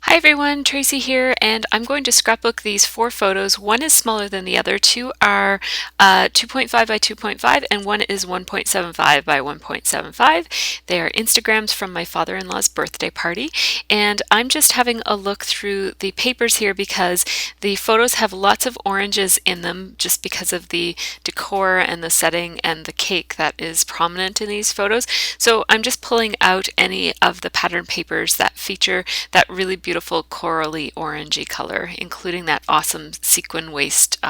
Hi everyone, Tracy here, and I'm going to scrapbook these 4 photos. One is smaller than the other. 2 are 2.5 by 2.5, and one is 1.75 by 1.75. They are Instagrams from my father-in-law's birthday party, and I'm just having a look through the papers here because the photos have lots of oranges in them just because of the decor and the setting and the cake that is prominent in these photos. So I'm just pulling out any of the pattern papers that feature that really beautiful corally orangey color, including that awesome sequin waist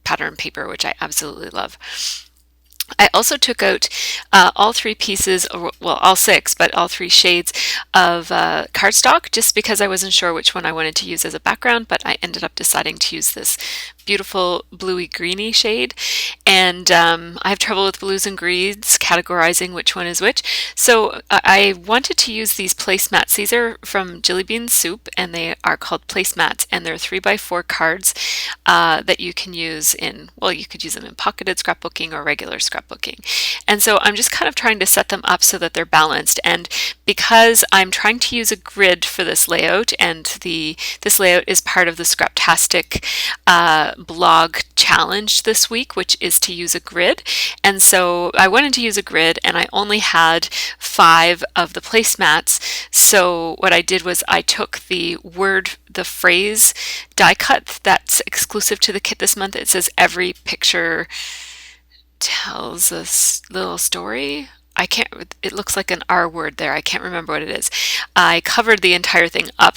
pattern paper, which I absolutely love. I also took out all 3 pieces, well, all 6, but all 3 shades of cardstock just because I wasn't sure which one I wanted to use as a background, but I ended up deciding to use this beautiful bluey greeny shade. And I have trouble with blues and greens categorizing which one is which. So I wanted to use these placemats. These are from Jilly Bean Soup, and they are called placemats, and they're 3x4 cards that you can use in, well, you could use them in pocketed scrapbooking or regular scrapbooking. And so I'm just kind of trying to set them up so that they're balanced. And because I'm trying to use a grid for this layout, and this layout is part of the Scraptastic blog challenge this week, which is to use a grid. And so I wanted to use a grid, and I only had 5 of the placemats. So what I did was I took the phrase die cut that's exclusive to the kit this month. It says every picture tells a little story. It looks like an R word there. I can't remember what it is. I covered the entire thing up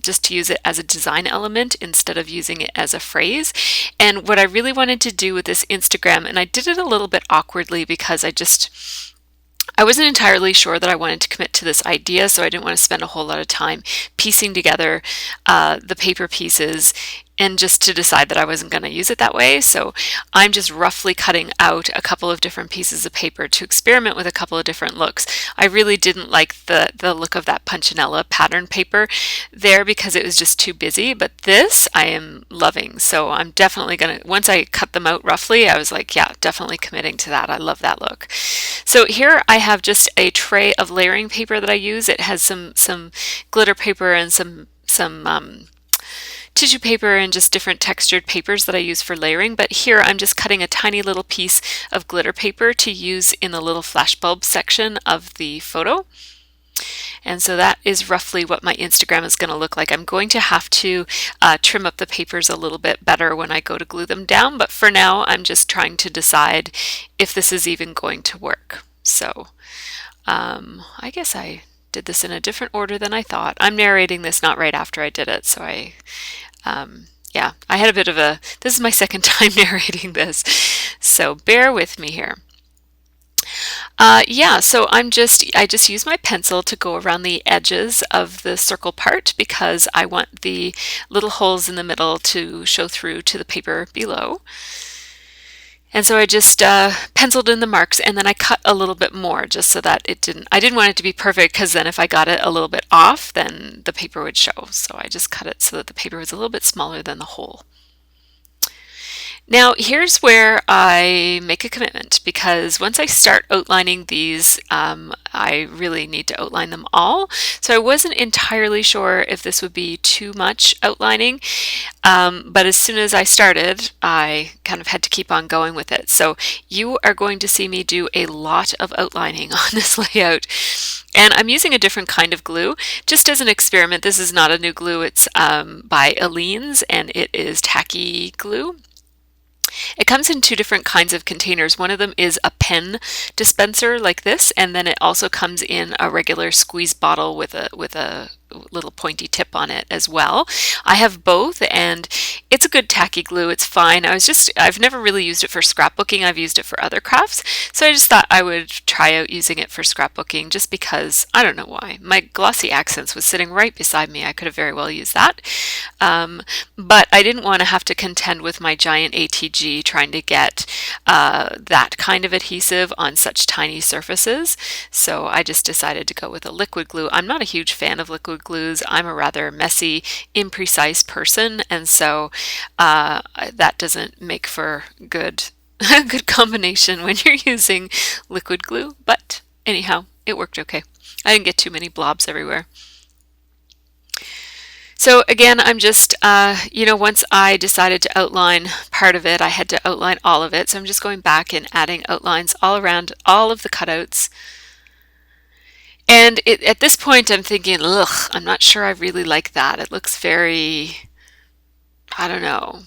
just to use it as a design element instead of using it as a phrase. And what I really wanted to do with this Instagram, and I did it a little bit awkwardly because I wasn't entirely sure that I wanted to commit to this idea, so I didn't want to spend a whole lot of time piecing together the paper pieces and just to decide that I wasn't going to use it that way. So I'm just roughly cutting out a couple of different pieces of paper to experiment with a couple of different looks. I really didn't like the look of that Punchinella pattern paper there because it was just too busy, but this I am loving. So I'm definitely going to, once I cut them out roughly, I was like, yeah, definitely committing to that. I love that look. So here I have just a tray of layering paper that I use. It has some glitter paper and some tissue paper and just different textured papers that I use for layering, but here I'm just cutting a tiny little piece of glitter paper to use in the little flashbulb section of the photo. And so that is roughly what my Instagram is going to look like. I'm going to have to trim up the papers a little bit better when I go to glue them down, but for now I'm just trying to decide if this is even going to work. So I guess I did this in a different order than I thought. I'm narrating this not right after I did it, so yeah, I had a bit of this is my second time narrating this, so bear with me here. Yeah, so I just use my pencil to go around the edges of the circle part because I want the little holes in the middle to show through to the paper below. And so I just penciled in the marks, and then I cut a little bit more just so that I didn't want it to be perfect because then if I got it a little bit off, then the paper would show. So I just cut it so that the paper was a little bit smaller than the hole. Now here's where I make a commitment because once I start outlining these, I really need to outline them all. So I wasn't entirely sure if this would be too much outlining, but as soon as I started, I kind of had to keep on going with it. So you are going to see me do a lot of outlining on this layout. And I'm using a different kind of glue just as an experiment. This is not a new glue. It's by Aleene's, and it is tacky glue. It comes in 2 different kinds of containers. One of them is a pen dispenser like this, and then it also comes in a regular squeeze bottle with a little pointy tip on it as well. I have both, and it's a good tacky glue. It's fine. I've never really used it for scrapbooking. I've used it for other crafts, so I just thought I would try out using it for scrapbooking just because, I don't know why. My Glossy Accents was sitting right beside me. I could have very well used that. But I didn't want to have to contend with my giant ATG trying to get that kind of adhesive on such tiny surfaces. So I just decided to go with a liquid glue. I'm not a huge fan of liquid glues. I'm a rather messy, imprecise person, and so that doesn't make for good a good combination when you're using liquid glue, but anyhow, it worked okay. I didn't get too many blobs everywhere. So again, I'm just, once I decided to outline part of it, I had to outline all of it. So I'm just going back and adding outlines all around all of the cutouts. And at this point, I'm thinking, ugh, I'm not sure I really like that. It looks very, I don't know,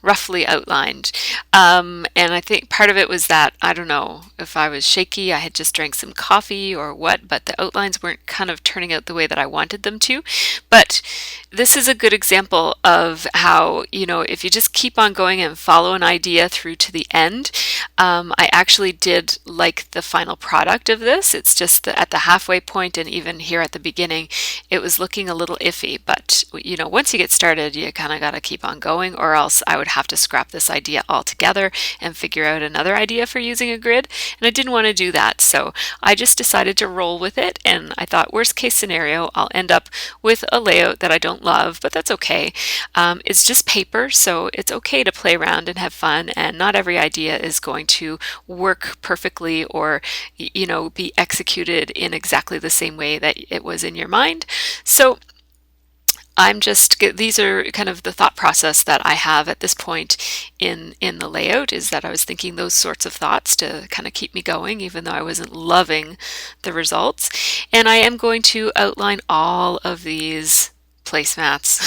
roughly outlined. And I think part of it was that, I don't know if I was shaky, I had just drank some coffee or what, but the outlines weren't kind of turning out the way that I wanted them to. But this is a good example of how, if you just keep on going and follow an idea through to the end, I actually did like the final product of this. It's just that at the halfway point and even here at the beginning, it was looking a little iffy. But, once you get started, you kind of got to keep on going, or else I would have to scrap this idea altogether and figure out another idea for using a grid. And I didn't want to do that. So I just decided to roll with it. And I thought, worst case scenario, I'll end up with a layout that I don't love, but that's okay. It's just paper, so it's okay to play around and have fun. And not every idea is going to work perfectly or, be executed in exactly the same way that it was in your mind. So these are kind of the thought process that I have at this point in the layout, is that I was thinking those sorts of thoughts to kind of keep me going, even though I wasn't loving the results. And I am going to outline all of these placemats.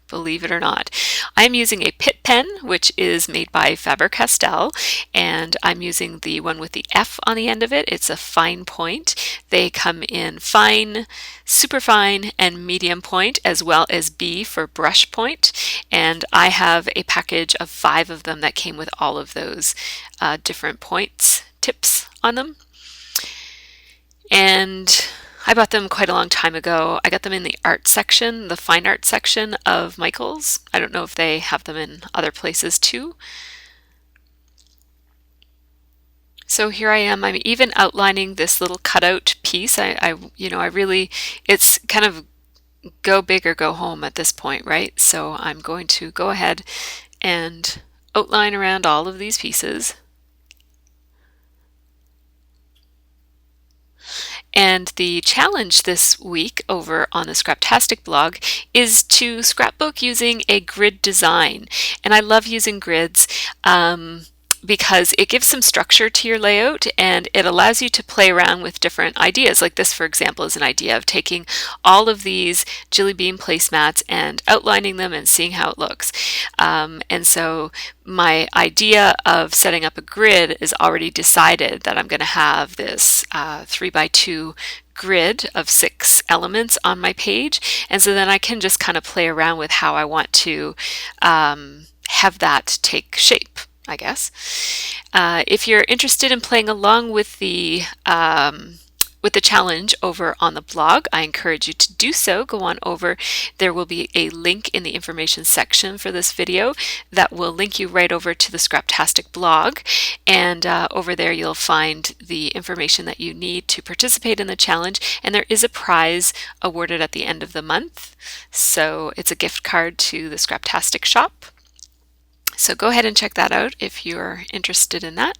Believe it or not. I'm using a Pitt pen, which is made by Faber-Castell, and I'm using the one with the F on the end of it. It's a fine point. They come in fine, super fine, and medium point, as well as B for brush point. And I have a package of 5 of them that came with all of those different tips on them. And I bought them quite a long time ago. I got them in the art section, the fine art section of Michael's. I don't know if they have them in other places too. So here I am. I'm even outlining this little cutout piece. I really, it's kind of go big or go home at this point, right? So I'm going to go ahead and outline around all of these pieces. And the challenge this week over on the Scraptastic blog is to scrapbook using a grid design. And I love using grids because it gives some structure to your layout and it allows you to play around with different ideas. Like this, for example, is an idea of taking all of these Jilly Bean placemats and outlining them and seeing how it looks. And so my idea of setting up a grid is already decided, that I'm going to have this 3x2 grid of 6 elements on my page. And so then I can just kind of play around with how I want to have that take shape, I guess. If you're interested in playing along with the challenge over on the blog, I encourage you to do so. Go on over. There will be a link in the information section for this video that will link you right over to the Scraptastic blog. And over there you'll find the information that you need to participate in the challenge. And there is a prize awarded at the end of the month. So it's a gift card to the Scraptastic shop. So go ahead and check that out if you're interested in that.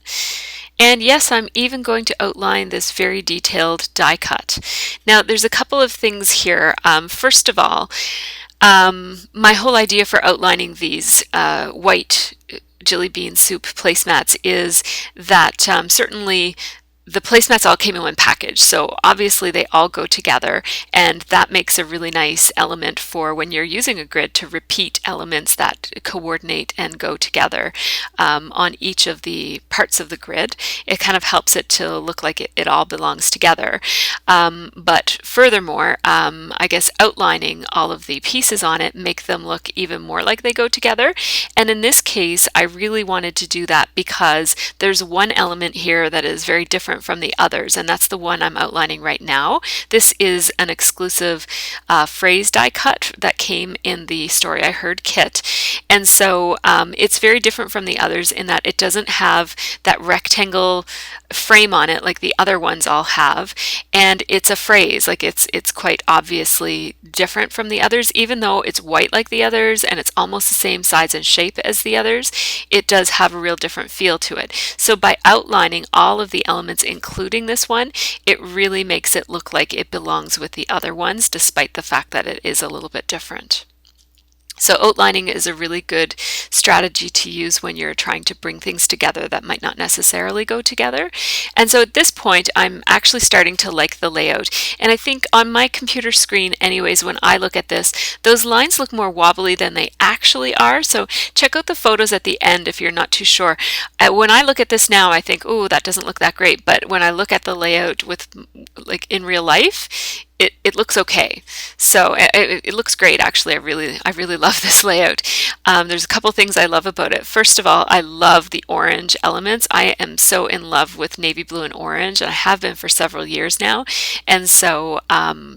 And yes, I'm even going to outline this very detailed die cut. Now, there's a couple of things here. First of all, my whole idea for outlining these white Jilly Bean soup placemats is that certainly the placemats all came in one package, so obviously they all go together, and that makes a really nice element for when you're using a grid to repeat elements that coordinate and go together on each of the parts of the grid. It kind of helps it to look like it all belongs together. But furthermore, I guess outlining all of the pieces on it make them look even more like they go together. And in this case, I really wanted to do that because there's one element here that is very different different from the others, and that's the one I'm outlining right now. This is an exclusive phrase die cut that came in the Story I Heard kit, and so it's very different from the others in that it doesn't have that rectangle frame on it like the other ones all have, and it's a phrase. Like it's quite obviously different from the others, even though it's white like the others and it's almost the same size and shape as the others. It does have a real different feel to it. So by outlining all of the elements including this one, it really makes it look like it belongs with the other ones, despite the fact that it is a little bit different. So outlining is a really good strategy to use when you're trying to bring things together that might not necessarily go together. And so at this point, I'm actually starting to like the layout. And I think on my computer screen anyways, when I look at this, those lines look more wobbly than they actually are. So check out the photos at the end if you're not too sure. When I look at this now, I think, oh, that doesn't look that great. But when I look at the layout with like in real life, it looks okay. So it looks great, actually. I really love this layout. There's a couple things I love about it. First of all, I love the orange elements. I am so in love with navy blue and orange, and I have been for several years now. And so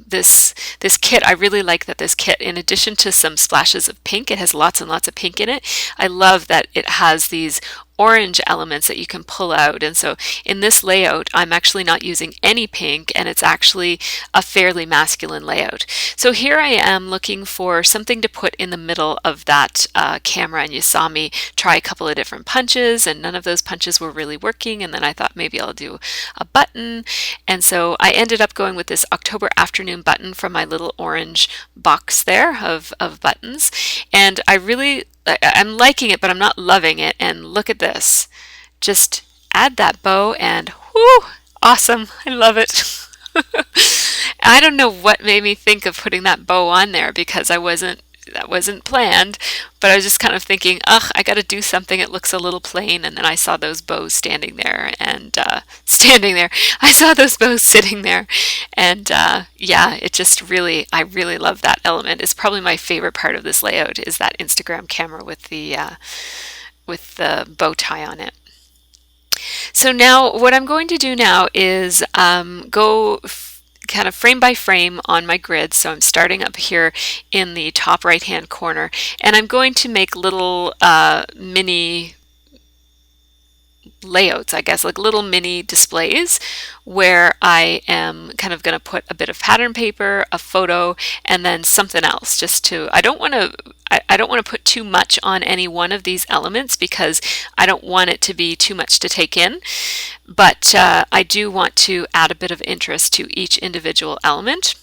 this kit, I really like that this kit, in addition to some splashes of pink, it has lots and lots of pink in it. I love that it has these orange elements that you can pull out. And so in this layout, I'm actually not using any pink, and it's actually a fairly masculine layout. So here I am looking for something to put in the middle of that camera, and you saw me try a couple of different punches, and none of those punches were really working. And then I thought maybe I'll do a button. And so I ended up going with this October afternoon button from my little orange box there of buttons. And I'm liking it, but I'm not loving it. And look at this. Just add that bow and whoo, awesome. I love it. I don't know what made me think of putting that bow on there, because that wasn't planned, but I was just kind of thinking, ugh, I got to do something. It looks a little plain. And then I saw those bows standing there, and I saw those bows sitting there, and yeah, I really love that element. It's probably my favorite part of this layout, is that Instagram camera with the bow tie on it. So now what I'm going to do now is go kind of frame by frame on my grid. So I'm starting up here in the top right hand corner, and I'm going to make little mini layouts, I guess, like little mini displays where I am kind of going to put a bit of pattern paper, a photo, and then something else. I don't want to put too much on any one of these elements, because I don't want it to be too much to take in, but I do want to add a bit of interest to each individual element.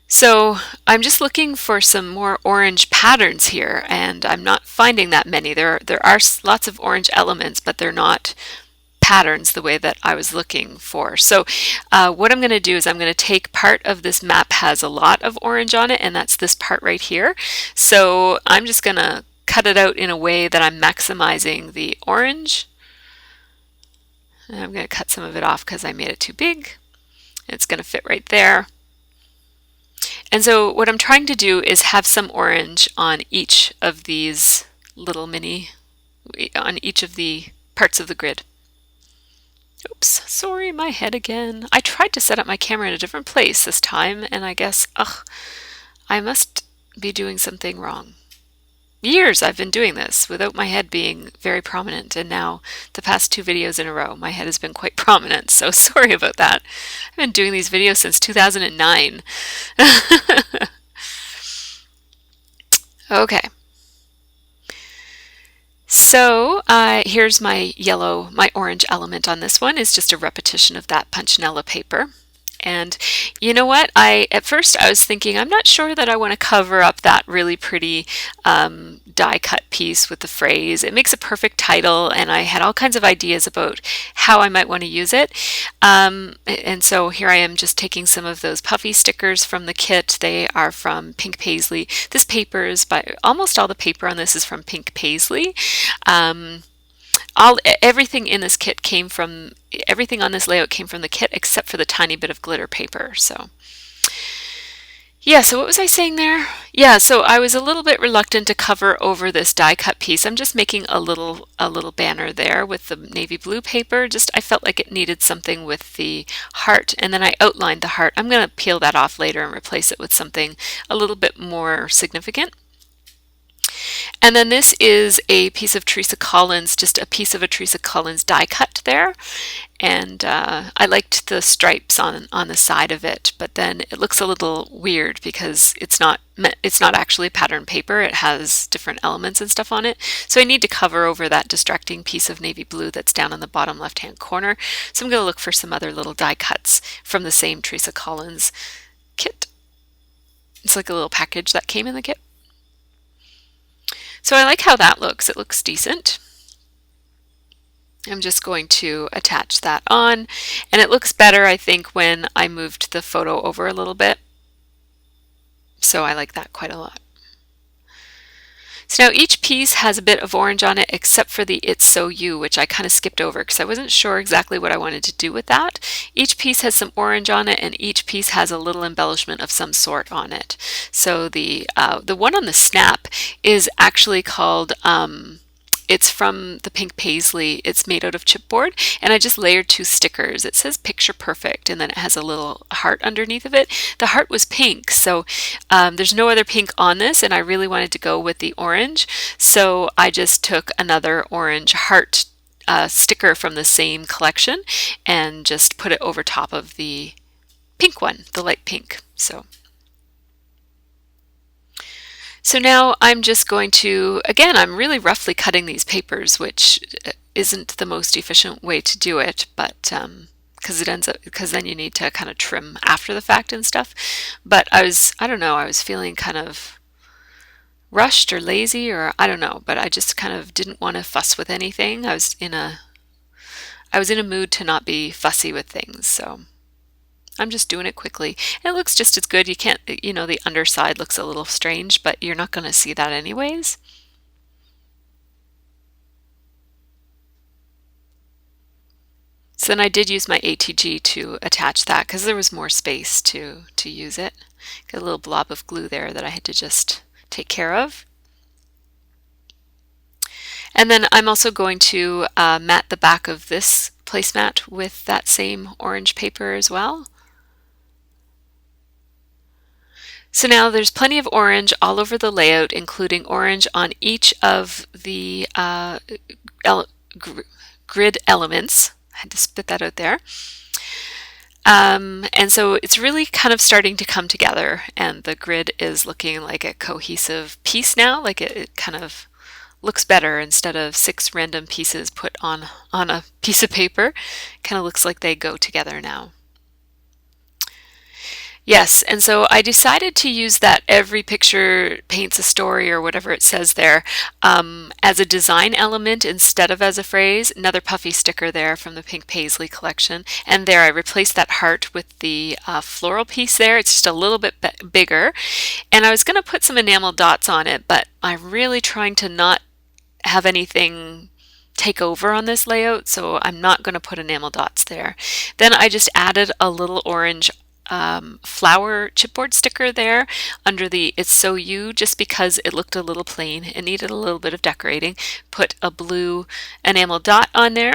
So I'm just looking for some more orange patterns here, and I'm not finding that many. There are lots of orange elements, but they're not patterns the way that I was looking for. So what I'm going to do is I'm going to take part of this map has a lot of orange on it, and that's this part right here. So I'm just going to cut it out in a way that I'm maximizing the orange. And I'm going to cut some of it off because I made it too big. It's going to fit right there. And so what I'm trying to do is have some orange on each of these little on each of the parts of the grid. Oops, sorry, my head again. I tried to set up my camera in a different place this time, and I guess, I must be doing something wrong. Years I've been doing this without my head being very prominent, and now the past 2 videos in a row my head has been quite prominent, so sorry about that. I've been doing these videos since 2009. Okay. So here's my orange element on this one is just a repetition of that punchinella paper. And you know what? At first I was thinking, I'm not sure that I want to cover up that really pretty die cut piece with the phrase. It makes a perfect title, and I had all kinds of ideas about how I might want to use it. And so here I am just taking some of those puffy stickers from the kit. They are from Pink Paisley. This paper is almost all the paper on this is from Pink Paisley. Everything in this kit everything on this layout came from the kit except for the tiny bit of glitter paper. So Yeah, so what was I saying there? Yeah, so I was a little bit reluctant to cover over this die cut piece. I'm just making a little banner there with the navy blue paper. Just I felt like it needed something with the heart, and then I outlined the heart. I'm going to peel that off later and replace it with something a little bit more significant. And then this is a piece of Teresa Collins, just a piece of a Teresa Collins die cut there. And I liked the stripes on the side of it, but then it looks a little weird because it's not actually pattern paper. It has different elements and stuff on it. So I need to cover over that distracting piece of navy blue that's down in the bottom left-hand corner. So I'm going to look for some other little die cuts from the same Teresa Collins kit. It's like a little package that came in the kit. So I like how that looks. It looks decent. I'm just going to attach that on, and it looks better, I think, when I moved the photo over a little bit. So I like that quite a lot. So now each piece has a bit of orange on it except for the It's So You, which I kind of skipped over because I wasn't sure exactly what I wanted to do with that. Each piece has some orange on it, and each piece has a little embellishment of some sort on it. So the one on the snap is actually called it's from the pink paisley. It's made out of chipboard, and I just layered 2 stickers. It says picture perfect, and then it has a little heart underneath of it. The heart was pink, so there's no other pink on this, and I really wanted to go with the orange, so I just took another orange heart sticker from the same collection and just put it over top of the pink one, the light pink. So now I'm just going to, again, I'm really roughly cutting these papers, which isn't the most efficient way to do it, but because then you need to kind of trim after the fact and stuff. But I don't know, I was feeling kind of rushed or lazy, or I don't know, but I just kind of didn't want to fuss with anything. I was in a mood to not be fussy with things, so I'm just doing it quickly. And it looks just as good. You can't, the underside looks a little strange, but you're not going to see that anyways. So then I did use my ATG to attach that because there was more space to use it. Got a little blob of glue there that I had to just take care of. And then I'm also going to mat the back of this placemat with that same orange paper as well. So now there's plenty of orange all over the layout, including orange on each of the grid elements. I had to spit that out there. And so it's really kind of starting to come together, and the grid is looking like a cohesive piece now, like it kind of looks better instead of 6 random pieces put on a piece of paper. Kind of looks like they go together now. Yes, and so I decided to use that every picture paints a story, or whatever it says there, as a design element instead of as a phrase. Another puffy sticker there from the Pink Paisley collection. And there I replaced that heart with the floral piece there. It's just a little bit bigger. And I was going to put some enamel dots on it, but I'm really trying to not have anything take over on this layout, so I'm not going to put enamel dots there. Then I just added a little orange flower chipboard sticker there under the It's So You, just because it looked a little plain. It needed a little bit of decorating. Put a blue enamel dot on there.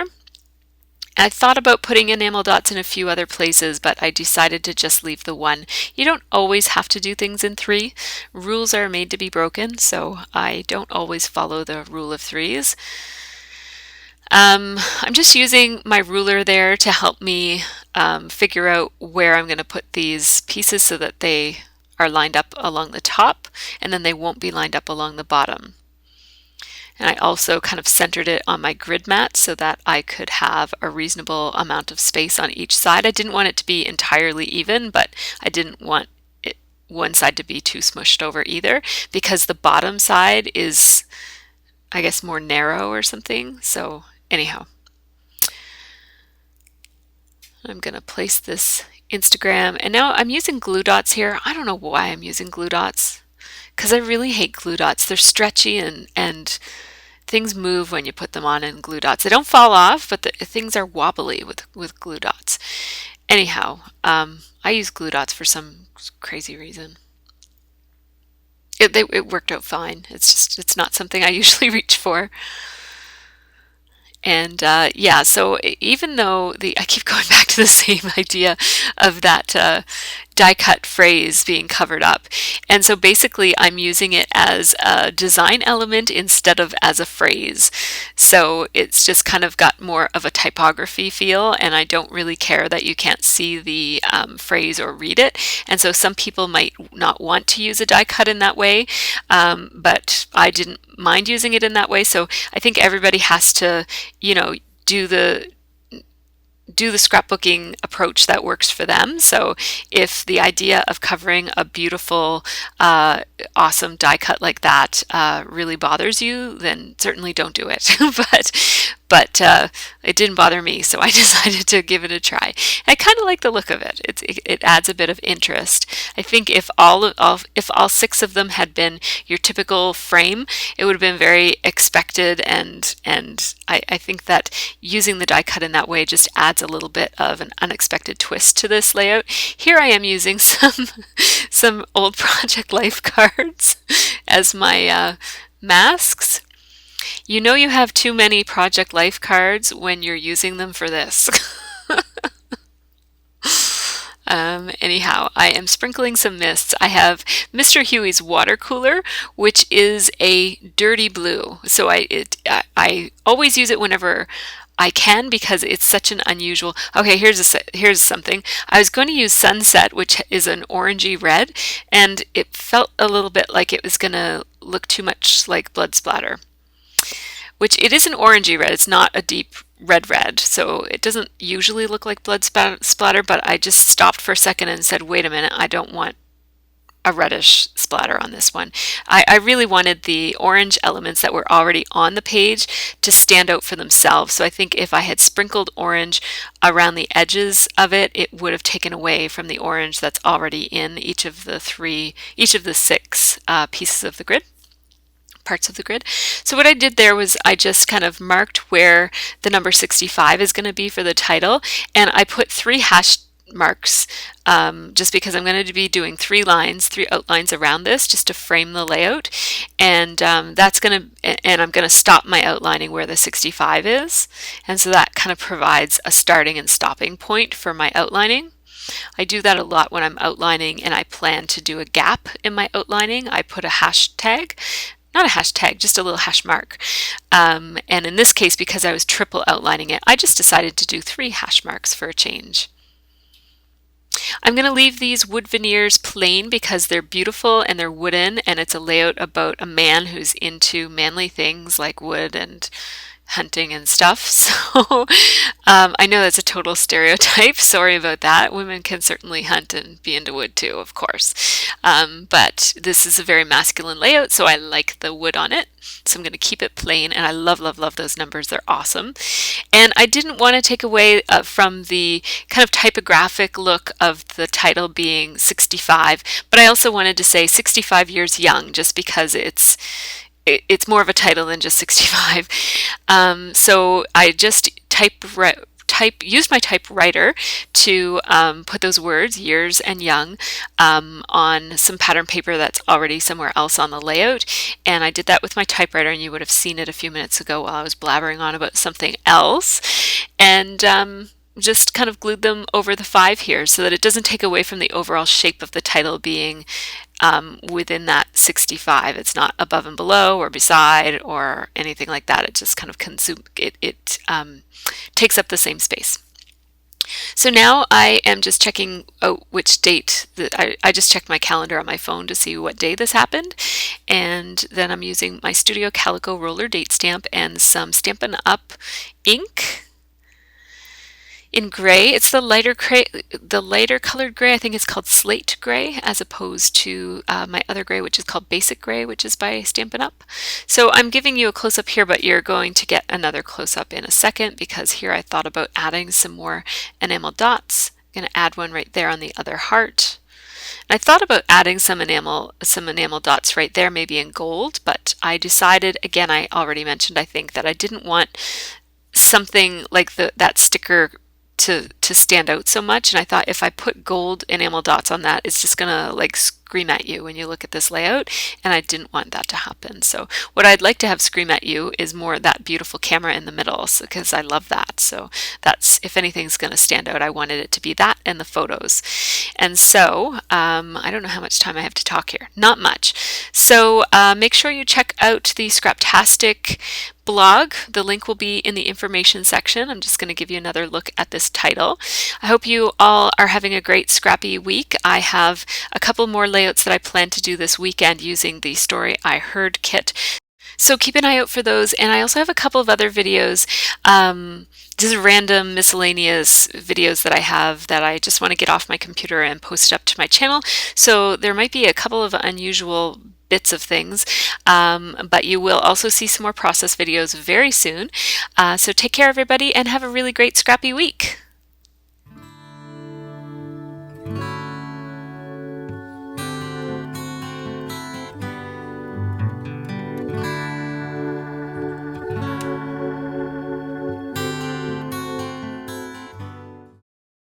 I thought about putting enamel dots in a few other places, but I decided to just leave the one. You don't always have to do things in 3. Rules are made to be broken, so I don't always follow the rule of 3s. I'm just using my ruler there to help me figure out where I'm going to put these pieces so that they are lined up along the top, and then they won't be lined up along the bottom. And I also kind of centered it on my grid mat so that I could have a reasonable amount of space on each side. I didn't want it to be entirely even, but I didn't want one side to be too smushed over either, because the bottom side is, I guess, more narrow or something. So anyhow, I'm going to place this Instagram, and now I'm using glue dots here. I don't know why I'm using glue dots, because I really hate glue dots. They're stretchy and things move when you put them on in glue dots. They don't fall off, but things are wobbly with glue dots. Anyhow, I use glue dots for some crazy reason. it worked out fine. It's not something I usually reach for. And yeah, so even though I keep going back to the same idea of that die cut phrase being covered up. And so basically I'm using it as a design element instead of as a phrase. So it's just kind of got more of a typography feel, and I don't really care that you can't see the phrase or read it. And so some people might not want to use a die cut in that way, but I didn't mind using it in that way. So I think everybody has to, you know, do the scrapbooking approach that works for them. So if the idea of covering a beautiful, awesome die cut like that really bothers you, then certainly don't do it. But it didn't bother me, so I decided to give it a try. I kind of like the look of it. It adds a bit of interest. I think if all 6 of them had been your typical frame, it would have been very expected, and I think that using the die cut in that way just adds a little bit of an unexpected twist to this layout. Here I am using some old Project Life cards as my masks. You know you have too many Project Life cards when you're using them for this. Anyhow, I am sprinkling some mists. I have Mr. Huey's water cooler, which is a dirty blue. So I always use it whenever I can because it's such an unusual. Okay, here's something. I was going to use Sunset, which is an orangey red, and it felt a little bit like it was going to look too much like blood splatter. Which it is an orangey red, it's not a deep red, so it doesn't usually look like blood splatter, but I just stopped for a second and said, wait a minute, I don't want a reddish splatter on this one. I really wanted the orange elements that were already on the page to stand out for themselves, so I think if I had sprinkled orange around the edges of it, it would have taken away from the orange that's already in each of the 6 pieces of the grid. Parts of the grid. So what I did there was I just kind of marked where the number 65 is going to be for the title, and I put 3 hash marks just because I'm going to be doing 3 outlines around this just to frame the layout, and I'm going to stop my outlining where the 65 is, and so that kind of provides a starting and stopping point for my outlining. I do that a lot when I'm outlining and I plan to do a gap in my outlining. I put a hashtag, not a hashtag, just a little hash mark. And in this case, because I was triple outlining it, I just decided to do 3 hash marks for a change. I'm going to leave these wood veneers plain because they're beautiful and they're wooden, and it's a layout about a man who's into manly things like wood and hunting and stuff. So I know that's a total stereotype. Sorry about that. Women can certainly hunt and be into wood too, of course. But this is a very masculine layout, so I like the wood on it. So I'm going to keep it plain, and I love, love, love those numbers. They're awesome. And I didn't want to take away from the kind of typographic look of the title being 65, but I also wanted to say 65 years young just because it's more of a title than just 65. So I just used my typewriter to put those words, years and young, on some pattern paper that's already somewhere else on the layout. And I did that with my typewriter, and you would have seen it a few minutes ago while I was blabbering on about something else. And just kind of glued them over the 5 here so that it doesn't take away from the overall shape of the title being within that 65. It's not above and below or beside or anything like that. It just kind of takes up the same space. So now I am just checking out which date. I just checked my calendar on my phone to see what day this happened, and then I'm using my Studio Calico roller date stamp and some Stampin' Up! Ink in gray. It's the lighter colored gray. I think it's called slate gray, as opposed to my other gray, which is called basic gray, which is by Stampin' Up. So I'm giving you a close-up here, but you're going to get another close-up in a second, because here I thought about adding some more enamel dots. I'm going to add one right there on the other heart. And I thought about adding some enamel dots right there, maybe in gold, but I decided, again, I already mentioned, I think, that I didn't want something like that sticker to stand out so much, and I thought if I put gold enamel dots on that, it's just gonna like scream at you when you look at this layout, and I didn't want that to happen. So what I'd like to have scream at you is more that beautiful camera in the middle, because I love that. So that's, if anything's going to stand out, I wanted it to be that and the photos. And so I don't know how much time I have to talk here. Not much. So make sure you check out the Scraptastic blog. The link will be in the information section. I'm just going to give you another look at this title. I hope you all are having a great scrappy week. I have a couple more layouts that I plan to do this weekend using the Story I Heard kit. So keep an eye out for those. And I also have a couple of other videos, just random miscellaneous videos that I have that I just want to get off my computer and post up to my channel. So there might be a couple of unusual bits of things, but you will also see some more process videos very soon. So take care, everybody, and have a really great scrappy week.